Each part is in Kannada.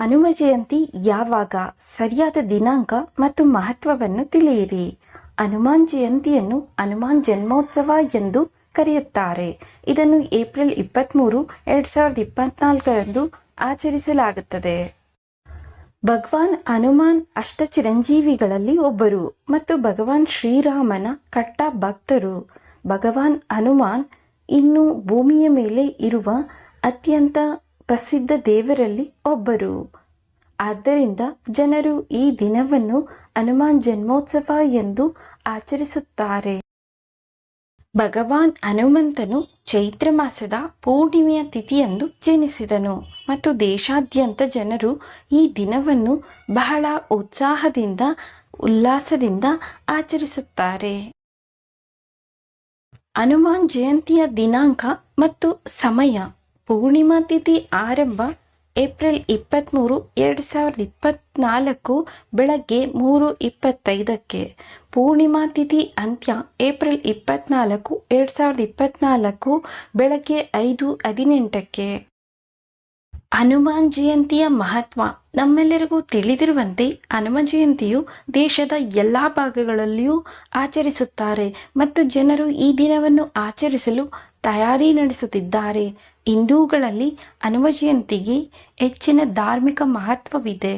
ಹನುಮ ಜಯಂತಿ ಯಾವಾಗ? ಸರಿಯಾದ ದಿನಾಂಕ ಮತ್ತು ಮಹತ್ವವನ್ನು ತಿಳಿಯಿರಿ. ಹನುಮಾನ್ ಜಯಂತಿಯನ್ನು ಹನುಮಾನ್ ಜನ್ಮೋತ್ಸವ ಎಂದು ಕರೆಯುತ್ತಾರೆ. ಇದನ್ನು ಏಪ್ರಿಲ್ 23, 2024ರಂದು ಆಚರಿಸಲಾಗುತ್ತದೆ. ಭಗವಾನ್ ಹನುಮಾನ್ ಅಷ್ಟಚಿರಂಜೀವಿಗಳಲ್ಲಿ ಒಬ್ಬರು ಮತ್ತು ಭಗವಾನ್ ಶ್ರೀರಾಮನ ಕಟ್ಟ ಭಕ್ತರು. ಭಗವಾನ್ ಹನುಮಾನ್ ಇನ್ನು ಭೂಮಿಯ ಮೇಲೆ ಇರುವ ಅತ್ಯಂತ ಪ್ರಸಿದ್ಧ ದೇವರಲ್ಲಿ ಒಬ್ಬರು. ಆದ್ದರಿಂದ ಜನರು ಈ ದಿನವನ್ನು ಹನುಮಾನ್ ಜನ್ಮೋತ್ಸವ ಎಂದು ಆಚರಿಸುತ್ತಾರೆ. ಭಗವಾನ್ ಹನುಮಂತನು ಚೈತ್ರ ಮಾಸದ ಪೂರ್ಣಿಮೆಯ ತಿಥಿಯಂದು ಜನಿಸಿದನು ಮತ್ತು ದೇಶಾದ್ಯಂತ ಜನರು ಈ ದಿನವನ್ನು ಬಹಳ ಉತ್ಸಾಹದಿಂದ ಉಲ್ಲಾಸದಿಂದ ಆಚರಿಸುತ್ತಾರೆ. ಹನುಮಾನ್ ಜಯಂತಿಯ ದಿನಾಂಕ ಮತ್ತು ಸಮಯ. ಪೂರ್ಣಿಮಾ ತಿಥಿ ಆರಂಭ ಏಪ್ರಿಲ್ 23, 2024 ಬೆಳಗ್ಗೆ 3:25. ಪೂರ್ಣಿಮಾ ತಿಥಿ ಅಂತ್ಯ ಏಪ್ರಿಲ್ 24, 2024 ಬೆಳಗ್ಗೆ 5:18. ಹನುಮಾನ್ ಜಯಂತಿಯ ಮಹತ್ವ. ನಮ್ಮೆಲ್ಲರಿಗೂ ತಿಳಿದಿರುವಂತೆ ಹನುಮ ಜಯಂತಿಯು ದೇಶದ ಎಲ್ಲ ಭಾಗಗಳಲ್ಲಿಯೂ ಆಚರಿಸುತ್ತಾರೆ ಮತ್ತು ಜನರು ಈ ದಿನವನ್ನು ಆಚರಿಸಲು ತಯಾರಿ ನಡೆಸುತ್ತಿದ್ದಾರೆ. ಹಿಂದೂಗಳಲ್ಲಿ ಹನುಮ ಜಯಂತಿಗೆ ಹೆಚ್ಚಿನ ಧಾರ್ಮಿಕ ಮಹತ್ವವಿದೆ.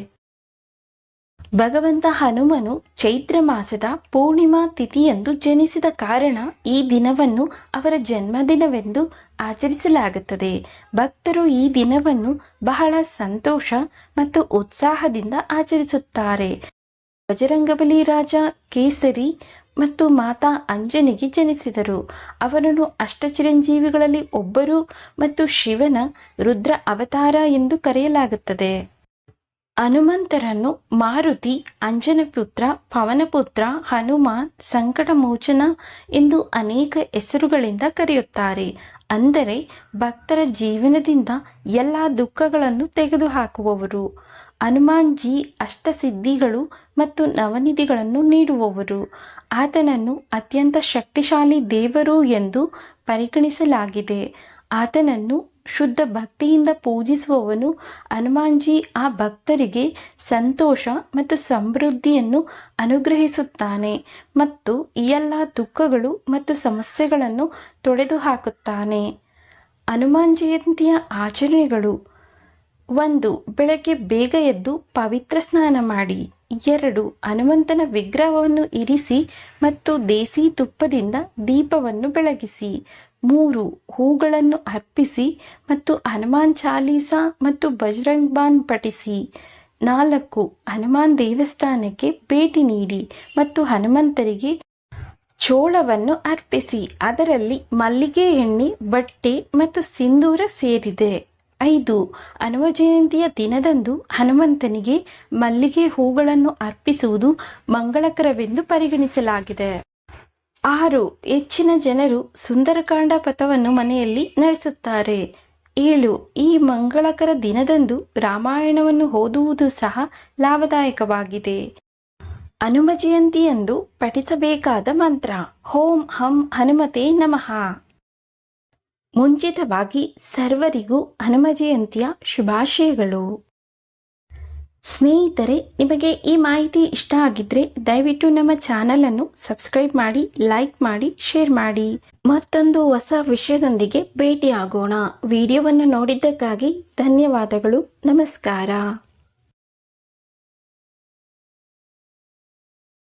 ಭಗವಂತ ಹನುಮನು ಚೈತ್ರ ಮಾಸದ ಪೂರ್ಣಿಮಾ ತಿಥಿಯಂದು ಜನಿಸಿದ ಕಾರಣ ಈ ದಿನವನ್ನು ಅವರ ಜನ್ಮದಿನವೆಂದು ಆಚರಿಸಲಾಗುತ್ತದೆ. ಭಕ್ತರು ಈ ದಿನವನ್ನು ಬಹಳ ಸಂತೋಷ ಮತ್ತು ಉತ್ಸಾಹದಿಂದ ಆಚರಿಸುತ್ತಾರೆ. ಬಜರಂಗಬಲಿ ರಾಜ ಕೇಸರಿ ಮತ್ತು ಮಾತಾ ಅಂಜನಿಗೆ ಜನಿಸಿದರು. ಅವರನ್ನು ಅಷ್ಟಚಿರಂಜೀವಿಗಳಲ್ಲಿ ಒಬ್ಬರು ಮತ್ತು ಶಿವನ ರುದ್ರ ಅವತಾರ ಎಂದು ಕರೆಯಲಾಗುತ್ತದೆ. ಹನುಮಂತರನ್ನು ಮಾರುತಿ, ಅಂಜನಪುತ್ರ, ಪವನಪುತ್ರ, ಹನುಮಾನ್, ಸಂಕಟಮೋಚನ ಎಂದು ಅನೇಕ ಹೆಸರುಗಳಿಂದ ಕರೆಯುತ್ತಾರೆ. ಅಂದರೆ ಭಕ್ತರ ಜೀವನದಿಂದ ಎಲ್ಲ ದುಃಖಗಳನ್ನು ತೆಗೆದುಹಾಕುವವರು. ಹನುಮಾನ್ ಜಿ ಅಷ್ಟಸಿದ್ಧಿಗಳು ಮತ್ತು ನವನಿಧಿಗಳನ್ನು ನೀಡುವವರು. ಆತನನ್ನು ಅತ್ಯಂತ ಶಕ್ತಿಶಾಲಿ ದೇವರು ಎಂದು ಪರಿಗಣಿಸಲಾಗಿದೆ. ಆತನನ್ನು ಶುದ್ಧ ಭಕ್ತಿಯಿಂದ ಪೂಜಿಸುವವನು ಹನುಮಾನ್ಜಿ ಆ ಭಕ್ತರಿಗೆ ಸಂತೋಷ ಮತ್ತು ಸಮೃದ್ಧಿಯನ್ನು ಅನುಗ್ರಹಿಸುತ್ತಾನೆ ಮತ್ತು ಈ ಎಲ್ಲ ದುಃಖಗಳು ಮತ್ತು ಸಮಸ್ಯೆಗಳನ್ನು ತೊಡೆದುಹಾಕುತ್ತಾನೆ. ಹನುಮಾನ್ ಜಯಂತಿಯ ಆಚರಣೆಗಳು. 1. ಬೆಳಗ್ಗೆ ಬೇಗ ಎದ್ದು ಪವಿತ್ರ ಸ್ನಾನ ಮಾಡಿ. 2. ಹನುಮಂತನ ವಿಗ್ರಹವನ್ನು ಇರಿಸಿ ಮತ್ತು ದೇಸಿ ತುಪ್ಪದಿಂದ ದೀಪವನ್ನು ಬೆಳಗಿಸಿ. 3. ಹೂಗಳನ್ನು ಅರ್ಪಿಸಿ ಮತ್ತು ಹನುಮಾನ್ ಚಾಲೀಸಾ ಮತ್ತು ಬಜರಂಗ್ ಬಾನ್ ಪಠಿಸಿ. 4. ಹನುಮಾನ್ ದೇವಸ್ಥಾನಕ್ಕೆ ಭೇಟಿ ನೀಡಿ ಮತ್ತು ಹನುಮಂತರಿಗೆ ಚೋಳವನ್ನು ಅರ್ಪಿಸಿ. ಅದರಲ್ಲಿ ಮಲ್ಲಿಗೆ ಎಣ್ಣೆ, ಬಟ್ಟೆ ಮತ್ತು ಸಿಂಧೂರ ಸೇರಿದೆ. 5. ಹನುಮ ಜಯಂತಿಯ ದಿನದಂದು ಹನುಮಂತನಿಗೆ ಮಲ್ಲಿಗೆ ಹೂಗಳನ್ನು ಅರ್ಪಿಸುವುದು ಮಂಗಳಕರವೆಂದು ಪರಿಗಣಿಸಲಾಗಿದೆ. 6. ಹೆಚ್ಚಿನ ಜನರು ಸುಂದರಕಾಂಡ ಪಥವನ್ನು ಮನೆಯಲ್ಲಿ ನಡೆಸುತ್ತಾರೆ. 7. ಈ ಮಂಗಳಕರ ದಿನದಂದು ರಾಮಾಯಣವನ್ನು ಓದುವುದು ಸಹ ಲಾಭದಾಯಕವಾಗಿದೆ. ಹನುಮ ಜಯಂತಿಯಂದು ಪಠಿಸಬೇಕಾದ ಮಂತ್ರ. ಓಂ ಹಂ ಹನುಮತೆ ನಮಃ. ಮುಂಚಿತವಾಗಿ ಸರ್ವರಿಗೂ ಹನುಮ ಜಯಂತಿಯ ಶುಭಾಶಯಗಳು. ಸ್ನೇಹಿತರೆ, ನಿಮಗೆ ಈ ಮಾಹಿತಿ ಇಷ್ಟ ಆಗಿದ್ರೆ ದಯವಿಟ್ಟು ನಮ್ಮ ಚಾನಲನ್ನು ಸಬ್ಸ್ಕ್ರೈಬ್ ಮಾಡಿ, ಲೈಕ್ ಮಾಡಿ, ಶೇರ್ ಮಾಡಿ. ಮತ್ತೊಂದು ಹೊಸ ವಿಷಯದೊಂದಿಗೆ ಭೇಟಿಯಾಗೋಣ. ವಿಡಿಯೋವನ್ನು ನೋಡಿದ್ದಕ್ಕಾಗಿ ಧನ್ಯವಾದಗಳು. ನಮಸ್ಕಾರ.